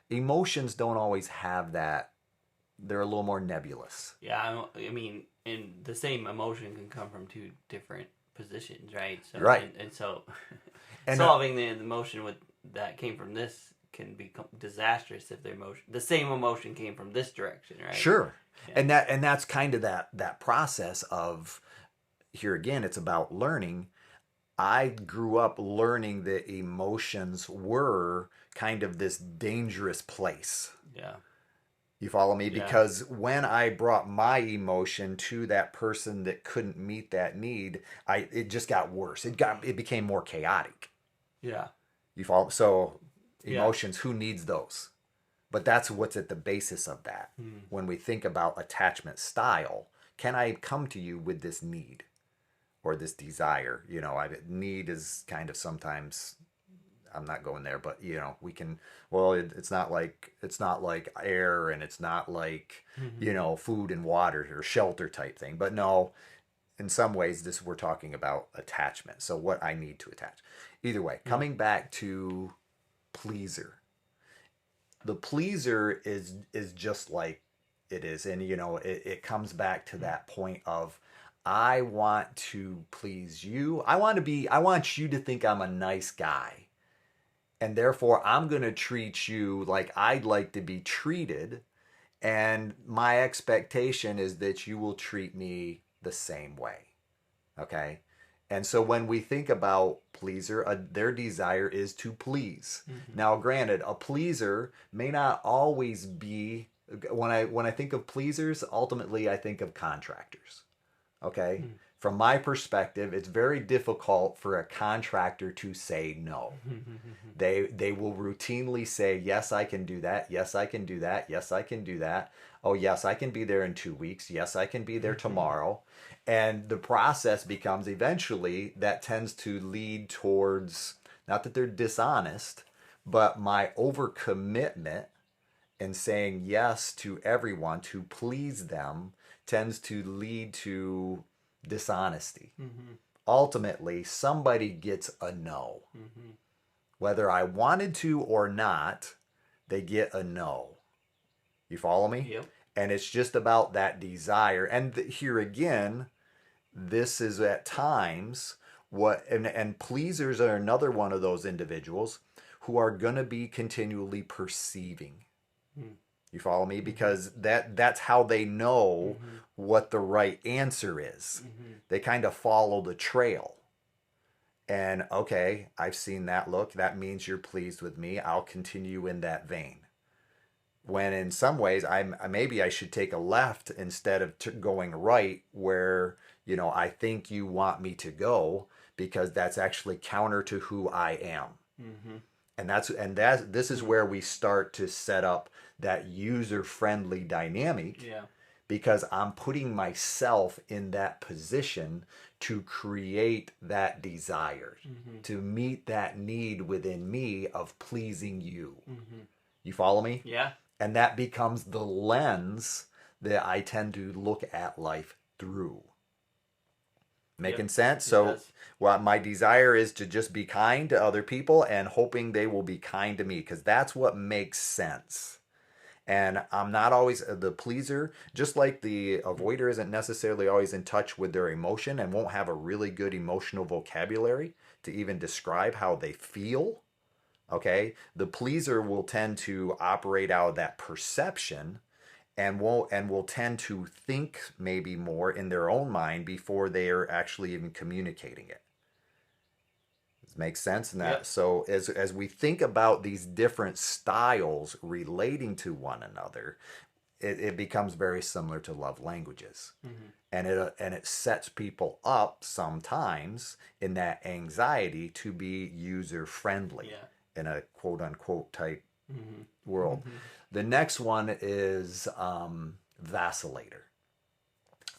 S1: Emotions don't always have that. They're a little more nebulous.
S2: Yeah, I mean, and the same emotion can come from two different positions, right? So,
S1: Right.
S2: And so
S1: And
S2: solving the emotion with that came from this can become disastrous if the same emotion came from this direction, right?
S1: Sure.
S2: Yeah.
S1: And that's kind of that process of, here again, it's about learning. I grew up learning that emotions were kind of this dangerous place.
S2: Yeah.
S1: You follow me?
S2: Yeah.
S1: Because when I brought my emotion to that person that couldn't meet that need, it just got worse. It became more chaotic.
S2: Yeah.
S1: You follow? So
S2: Yeah.
S1: emotions, who needs those? But that's what's at the basis of that. When we think about attachment style, can I come to you with this need or this desire? You know, need is kind of sometimes, I'm not going there, but you know, we can, well, it's not like air, and it's not like, you know, food and water or shelter type thing. But no, in some ways we're talking about attachment. So what I need to attach. Either way, coming back to pleaser. The pleaser is just like it is, and you know, it comes back to that point of, I want to please you. I want you to think I'm a nice guy, and therefore I'm going to treat you like I'd like to be treated, and my expectation is that you will treat me the same way. Okay? And so when we think about pleaser, their desire is to please. Now, granted, a pleaser may not always be, when I think of pleasers, ultimately I think of contractors. Okay? From my perspective, it's very difficult for a contractor to say no. They will routinely say, yes, I can do that. Yes, I can do that. Yes, I can do that. Oh, yes, I can be there in 2 weeks. Yes, I can be there tomorrow. And the process becomes, eventually, that tends to lead towards, not that they're dishonest, but my overcommitment and saying yes to everyone to please them tends to lead to dishonesty. Ultimately, somebody gets a no. Whether I wanted to or not, they get a no. You follow me?
S2: Yep.
S1: And it's just about that desire. And here again, this is at times and pleasers are another one of those individuals who are going to be continually perceiving. You follow me? Because that's how they know what the right answer is. They kind of follow the trail. And okay, I've seen that look. That means you're pleased with me. I'll continue in that vein. When in some ways, maybe I should take a left instead of going right, where, you know, I think you want me to go, because that's actually counter to who I am. And this is where we start to set up that user-friendly dynamic.
S2: Yeah.
S1: Because I'm putting myself in that position to create that desire, to meet that need within me of pleasing you. You follow me?
S2: Yeah.
S1: And that becomes the lens that I tend to look at life through. Making sense? So what my desire is to just be kind to other people and hoping they will be kind to me, because that's what makes sense. And I'm not always the pleaser, just like the avoider isn't necessarily always in touch with their emotion and won't have a really good emotional vocabulary to even describe how they feel. Okay? The pleaser will tend to operate out of that perception and will tend to think maybe more in their own mind before they are actually even communicating it. Makes sense in that.
S2: Yep.
S1: So as we think about these different styles relating to one another, it becomes very similar to love languages. And it sets people up sometimes in that anxiety to be user friendly in a quote unquote type world. The next one is vacillator.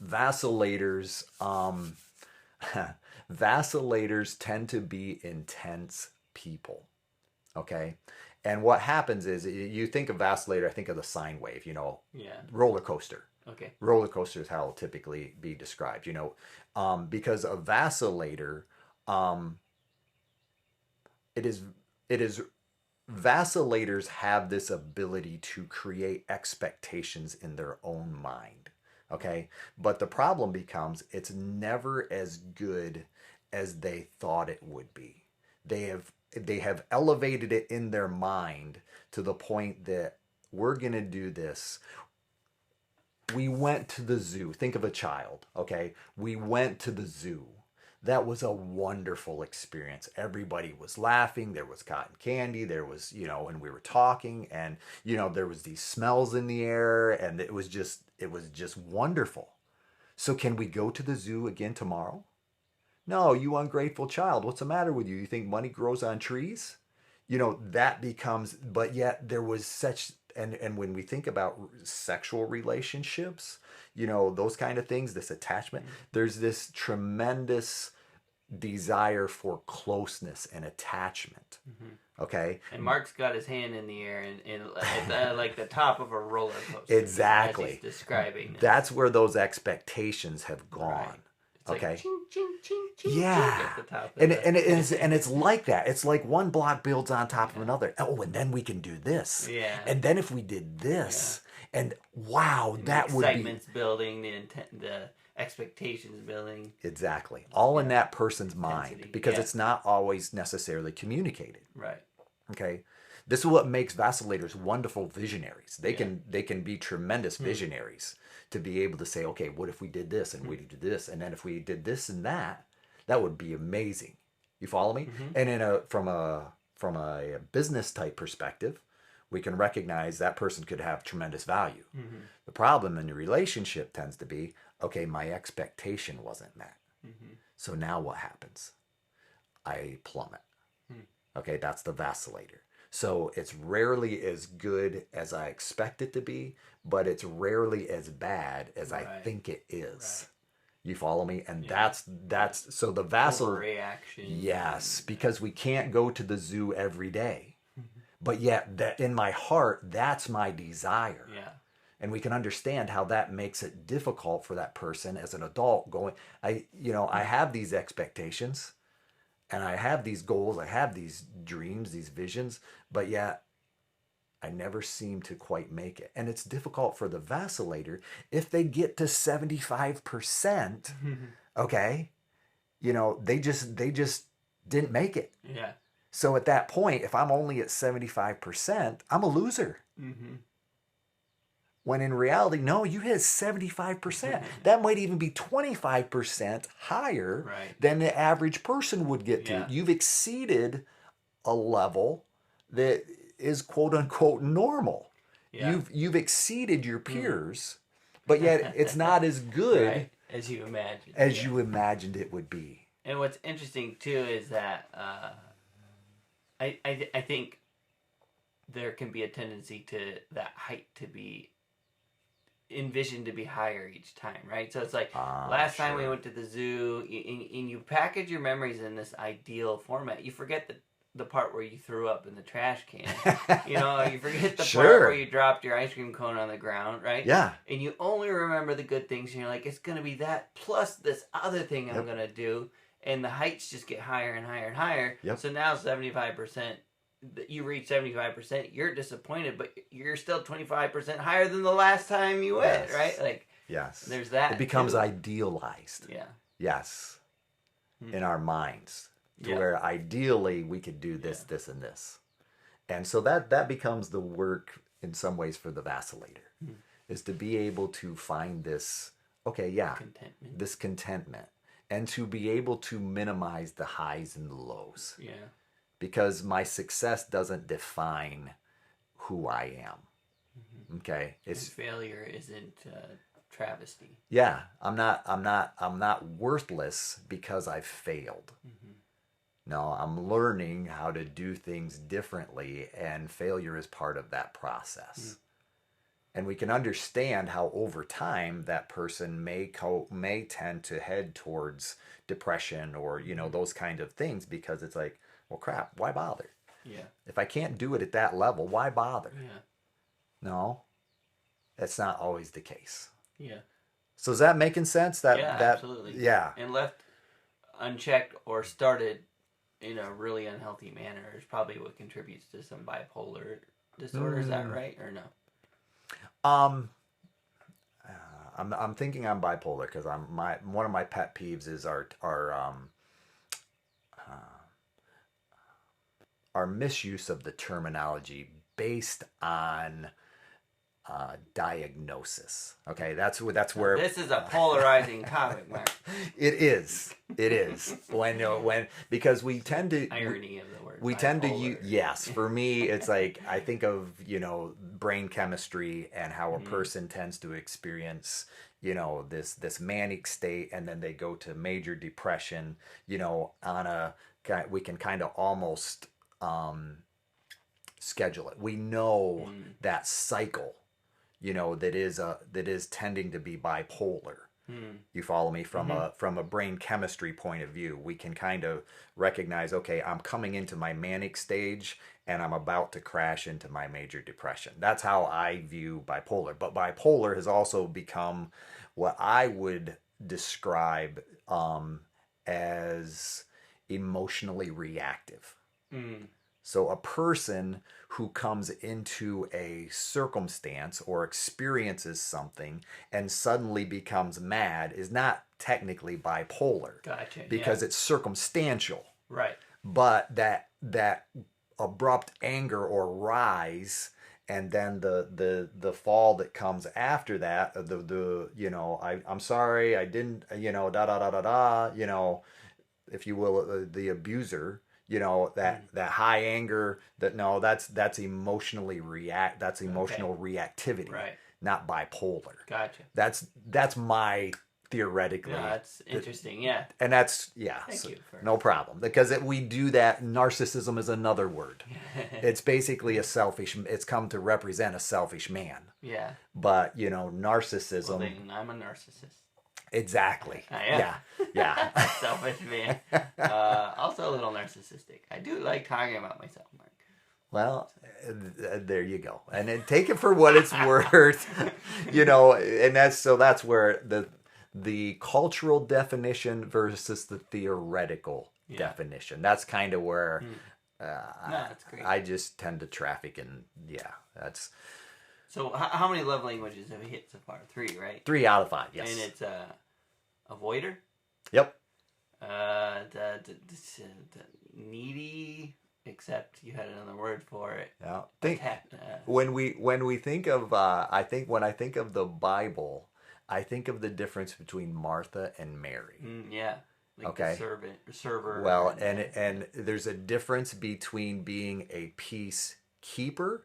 S1: Vacillators vacillators tend to be intense people. Okay? And what happens is, you think of vacillator, I think of the sine wave, you know, roller coaster.
S2: Okay.
S1: Roller coaster is how it'll typically be described, because a vacillator, um, it is, it is, vacillators have this ability to create expectations in their own mind. Okay. But the problem becomes it's never as good as they thought it would be. They have elevated it in their mind to the point that we're going to do this. We went to the zoo. Think of a child, okay? We went to the zoo. That was a wonderful experience. Everybody was laughing. There was cotton candy. There was, and we were talking, and there was these smells in the air, and it was just wonderful. So can we go to the zoo again tomorrow? No, you ungrateful child. What's the matter with you? You think money grows on trees? That becomes, but yet there was such, and when we think about sexual relationships, those kind of things, this attachment, there's this tremendous desire for closeness and attachment. Okay.
S2: And Mark's got his hand in the air and like the top of a roller coaster.
S1: Exactly.
S2: As he's describing this.
S1: That's where those expectations have gone.
S2: Right. It's
S1: okay.
S2: Like, ching, ching, ching, ching,
S1: yeah.
S2: ching at the top
S1: and it's like that. It's like one block builds on top of another. Oh, and then we can do this.
S2: Yeah.
S1: And then if we did this, and wow, that would be,
S2: excitement's building, the expectations building.
S1: Exactly. All in that person's mind, because it's not always necessarily communicated.
S2: Right.
S1: Okay. This is what makes vacillators wonderful visionaries. They can be tremendous visionaries to be able to say, okay, what if we did this and we did this, and then if we did this and that would be amazing. You follow me? And from a business type perspective, we can recognize that person could have tremendous value. The problem in the relationship tends to be, okay, my expectation wasn't met. So now what happens? I plummet. Okay, that's the vacillator. So it's rarely as good as I expect it to be, but it's rarely as bad as I think it is. Right. You follow me? And that's so the
S2: reaction.
S1: Yes, because we can't go to the zoo every day. But yet that in my heart, that's my desire.
S2: Yeah.
S1: And we can understand how that makes it difficult for that person as an adult going, I have these expectations. And I have these goals, I have these dreams, these visions, but yet I never seem to quite make it. And it's difficult for the vacillator if they get to 75%, okay? They just didn't make it.
S2: Yeah.
S1: So at that point, if I'm only at 75%, I'm a loser. When in reality, no, you hit 75%. That might even be 25% higher than the average person would get to. You've exceeded a level that is quote unquote normal. You've exceeded your peers, but yet it's not as good
S2: as you imagined.
S1: As you imagined it would be.
S2: And what's interesting too is that I think there can be a tendency to that height to be envisioned to be higher each time, right? So it's like last time we went to the zoo, and you package your memories in this ideal format. You forget the part where you threw up in the trash can. You forget the part where you dropped your ice cream cone on the ground, right?
S1: Yeah. And
S2: you only remember the good things, and you're like, it's going to be that plus this other thing I'm going to do. And the heights just get higher and higher and higher.
S1: Yep.
S2: So now 75%. You reach 75%, you're disappointed, but you're still 25% higher than the last time you went, right? Like, there's that.
S1: It becomes idealized.
S2: Yeah.
S1: Yes. In our minds, to where ideally we could do this, this, and this, and so that becomes the work in some ways for the vacillator, is to be able to find this, this contentment, and to be able to minimize the highs and the lows.
S2: Yeah.
S1: Because my success doesn't define who I am. Okay,
S2: it's failure isn't travesty.
S1: Yeah, I'm not worthless because I've failed. No, I'm learning how to do things differently, and failure is part of that process. And we can understand how over time that person may tend to head towards depression or those kind of things, because it's like, well, crap, why bother?
S2: Yeah.
S1: If I can't do it at that level, why bother?
S2: Yeah.
S1: No, that's not always the case.
S2: Yeah.
S1: So is that making sense?
S2: Yeah,
S1: That
S2: absolutely.
S1: yeah.
S2: And left unchecked or started in a really unhealthy manner is probably what contributes to some bipolar disorder. Is that
S1: Mm,
S2: right or no?
S1: um, I'm thinking I'm bipolar because one of my pet peeves is our misuse of the terminology based on diagnosis. Okay, that's
S2: Now,
S1: where
S2: this is a polarizing topic, Mark.
S1: it is. It is when because we tend to
S2: Irony of the word.
S1: we tend to use,
S2: Bipolar.
S1: yes, for me it's like I think of brain chemistry and how a
S2: Mm.
S1: person tends to experience this manic state, and then they go to major depression, on a we can kind of almost schedule it. We know that cycle, that is tending to be bipolar. You follow me from a brain chemistry point of view. We can kind of recognize, okay, I'm coming into my manic stage and I'm about to crash into my major depression. That's how I view bipolar. But bipolar has also become what I would describe as emotionally reactive.
S2: Mm.
S1: So a person who comes into a circumstance or experiences something and suddenly becomes mad is not technically bipolar.
S2: Gotcha.
S1: Because it's circumstantial.
S2: Right.
S1: But that abrupt anger or rise, and then the fall that comes after that, I'm sorry, I didn't, da da da da da, if you will, the abuser, that high anger, that's emotionally that's emotional reactivity,
S2: right,
S1: not bipolar.
S2: Gotcha.
S1: That's my theoretically.
S2: Yeah, that's interesting. Yeah,
S1: and that's
S2: Thank you for...
S1: no problem, because we do that. Narcissism is another word. It's basically it's come to represent a selfish man.
S2: Yeah.
S1: But narcissism.
S2: Well, then I'm a narcissist.
S1: Exactly.
S2: Yeah. Selfish man. Also a little narcissistic. I do like talking about myself, Mark.
S1: Well, there you go. And then take it for what it's worth. And that's where the cultural definition versus the theoretical definition. That's kind of where
S2: that's great.
S1: I just tend to traffic in. That's.
S2: So how many love languages have you hit so far? 3, right?
S1: 3 out of 5, yes.
S2: And it's avoider?
S1: Yep.
S2: The needy, except you had another word for it.
S1: Yeah. When we think of when I think of the Bible, I think of the difference between Martha and Mary.
S2: Yeah. Like
S1: okay.
S2: The server.
S1: Well, and there's a difference between being a peacekeeper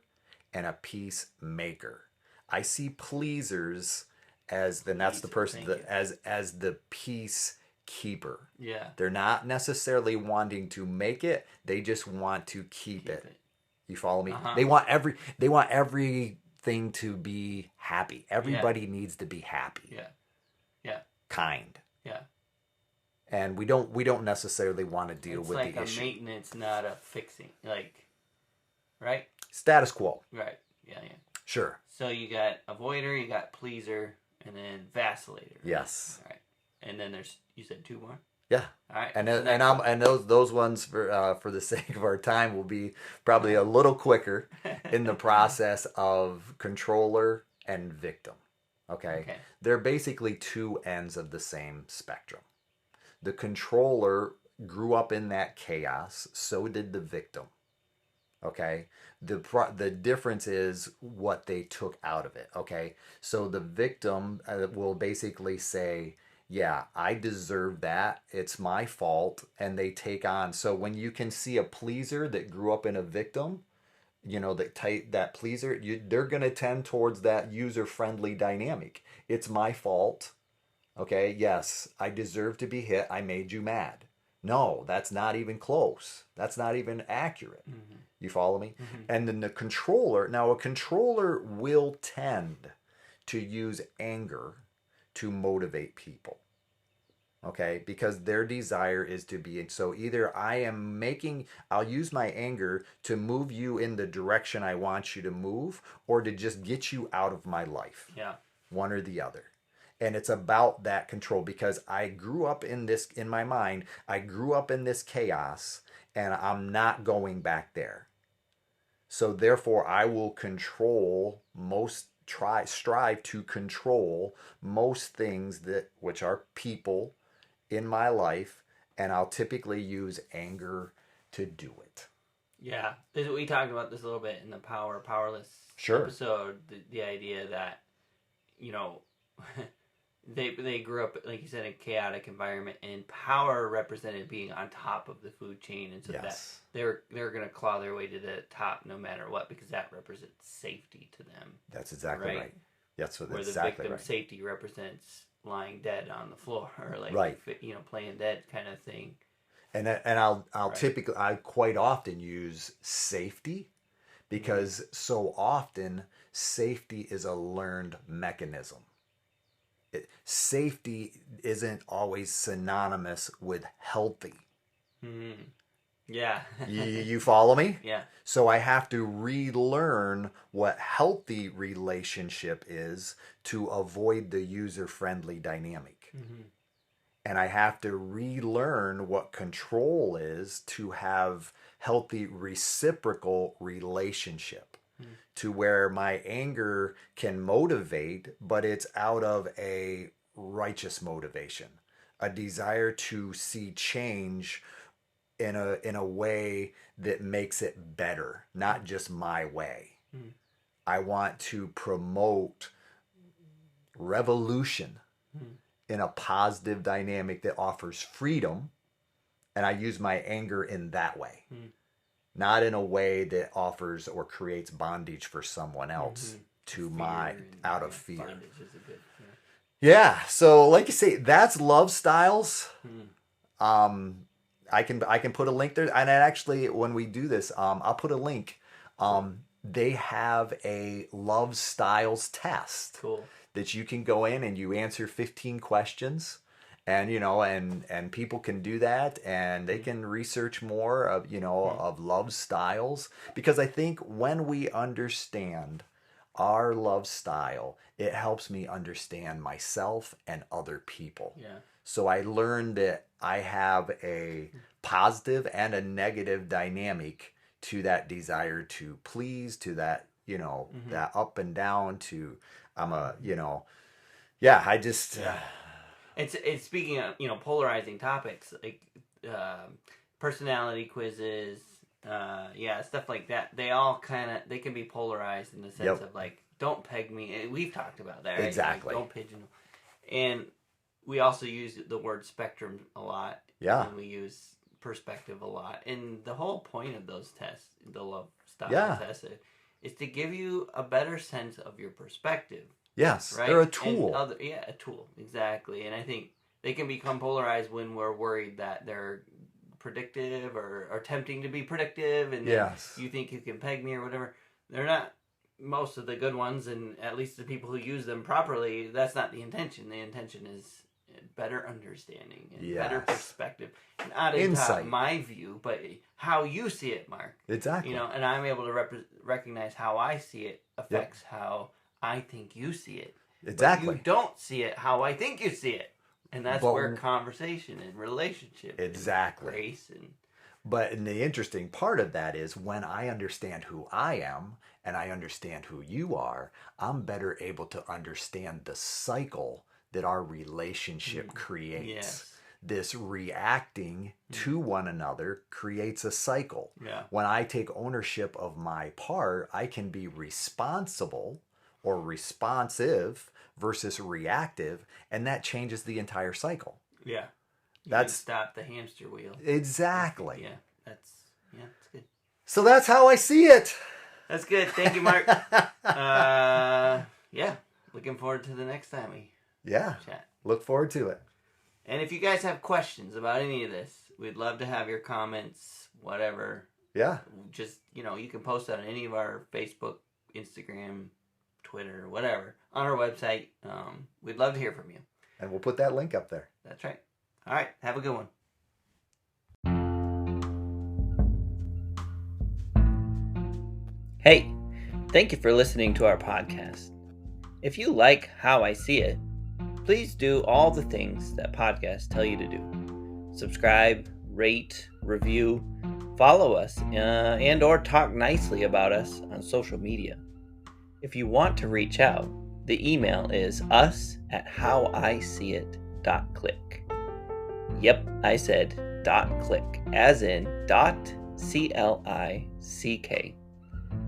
S1: and a peacemaker. I see pleasers as that's the person as the peacekeeper.
S2: Yeah.
S1: They're not necessarily wanting to make it; they just want to keep it. You follow me? They want everything to be happy. Everybody needs to be happy.
S2: Yeah. Yeah.
S1: Kind.
S2: Yeah.
S1: And we don't necessarily want to deal with the issue.
S2: It's like a maintenance, not a fixing. Right?
S1: Status quo.
S2: Right. Yeah.
S1: Sure.
S2: So you got avoider, you got pleaser, and then vacillator. Right?
S1: Yes.
S2: All right. And then you said 2 more?
S1: Yeah.
S2: All right.
S1: And those ones for the sake of our time will be probably a little quicker in the process of controller and victim. Okay. They're basically 2 ends of the same spectrum. The controller grew up in that chaos, so did the victim. Okay, the difference is what they took out of it. Okay, so the victim will basically say, yeah, I deserve that, it's my fault, and they take on. So when you can see a pleaser that grew up in a victim, that pleaser, they're going to tend towards that user-friendly dynamic. It's my fault. Okay, yes, I deserve to be hit, I made you mad. No, that's not even close. That's not even accurate. Mm-hmm. You follow me? Mm-hmm. And then a controller will tend to use anger to motivate people. Okay? Because their desire is to be, so either I'll use my anger to move you in the direction I want you to move, or to just get you out of my life.
S2: Yeah.
S1: One or the other. And it's about that control, because I grew up in my mind, I grew up in this chaos, and I'm not going back there. So therefore I will strive to control most things that which are people in my life, and I'll typically use anger to do it.
S2: Yeah, we talked about this a little bit in the powerless episode. The idea that, you know, they grew up, like you said, in a chaotic environment, and power represented being on top of the food chain, and so that they're going to claw their way to the top no matter what, because that represents safety to them.
S1: That's exactly right. That's what.
S2: Where
S1: exactly
S2: the victim's safety represents lying dead on the floor, or playing dead kind of thing.
S1: And I'll typically, I quite often use safety, because so often safety is a learned mechanism. Safety isn't always synonymous with healthy.
S2: Mm-hmm. Yeah.
S1: you follow me?
S2: Yeah.
S1: So I have to relearn what healthy relationship is to avoid the user-friendly dynamic.
S2: Mm-hmm.
S1: And I have to relearn what control is to have healthy reciprocal relationship. To where my anger can motivate, but it's out of a righteous motivation, a desire to see change in a way that makes it better, not just my way. I want to promote revolution in a positive dynamic that offers freedom, and I use my anger in that way. Not in a way that offers or creates bondage for someone else out of fear.
S2: Bondage is a good,
S1: yeah. So like you say, that's Love Styles. I can put a link there, and actually when we do this, I'll put a link. They have a Love Styles test.
S2: Cool.
S1: That you can go in and you answer 15 questions. And, you know, and people can do that, and they can research more of, you know, of love styles. Because I think when we understand our love style, it helps me understand myself and other people.
S2: Yeah.
S1: So I learned that I have a positive and a negative dynamic to that desire to please, to that, you know, that up and down, to I just...
S2: It's speaking of, you know, polarizing topics, like personality quizzes, stuff like that. They all they can be polarized in the sense of like, don't peg me. We've talked about that, right?
S1: Exactly.
S2: Like, don't pigeonhole. And we also use the word spectrum a lot.
S1: Yeah.
S2: And we use perspective a lot. And the whole point of those tests, the love style test, is to give you a better sense of your perspective.
S1: Yes,
S2: right?
S1: They're a tool.
S2: A tool, exactly. And I think they can become polarized when we're worried that they're predictive or attempting to be predictive, and you think you can peg me or whatever. They're not. Most of the good ones, and at least the people who use them properly, that's not the intention. The intention is better understanding and better perspective. Not insight, my view, but how you see it, Mark.
S1: Exactly.
S2: You know, and I'm able to recognize how I see it affects how I think you see it.
S1: Exactly.
S2: But you don't see it how I think you see it. And that's where conversation and relationship and grace and...
S1: But the interesting part of that is when I understand who I am and I understand who you are, I'm better able to understand the cycle that our relationship creates.
S2: Yes.
S1: This reacting to one another creates a cycle.
S2: Yeah.
S1: When I take ownership of my part, I can be responsible or responsive versus reactive, and that changes the entire cycle.
S2: Yeah.
S1: That's
S2: stop the hamster wheel.
S1: Exactly.
S2: Yeah, that's good.
S1: So that's how I see it.
S2: That's good. Thank you, Mark. Looking forward to the next time we chat.
S1: Look forward to it.
S2: And if you guys have questions about any of this, we'd love to have your comments, whatever.
S1: Yeah.
S2: Just, you can post on any of our Facebook, Instagram, Twitter, whatever, on our website. We'd love to hear from you.
S1: And we'll put that link up there.
S2: That's right. All right. Have a good one. Hey, thank you for listening to our podcast. If you like How I See It, please do all the things that podcasts tell you to do. Subscribe, rate, review, follow us, and or talk nicely about us on social media. If you want to reach out, the email is us@howiseeit.click. Yep, I said .click, as in .click.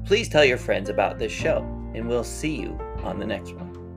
S2: Please tell your friends about this show, and we'll see you on the next one.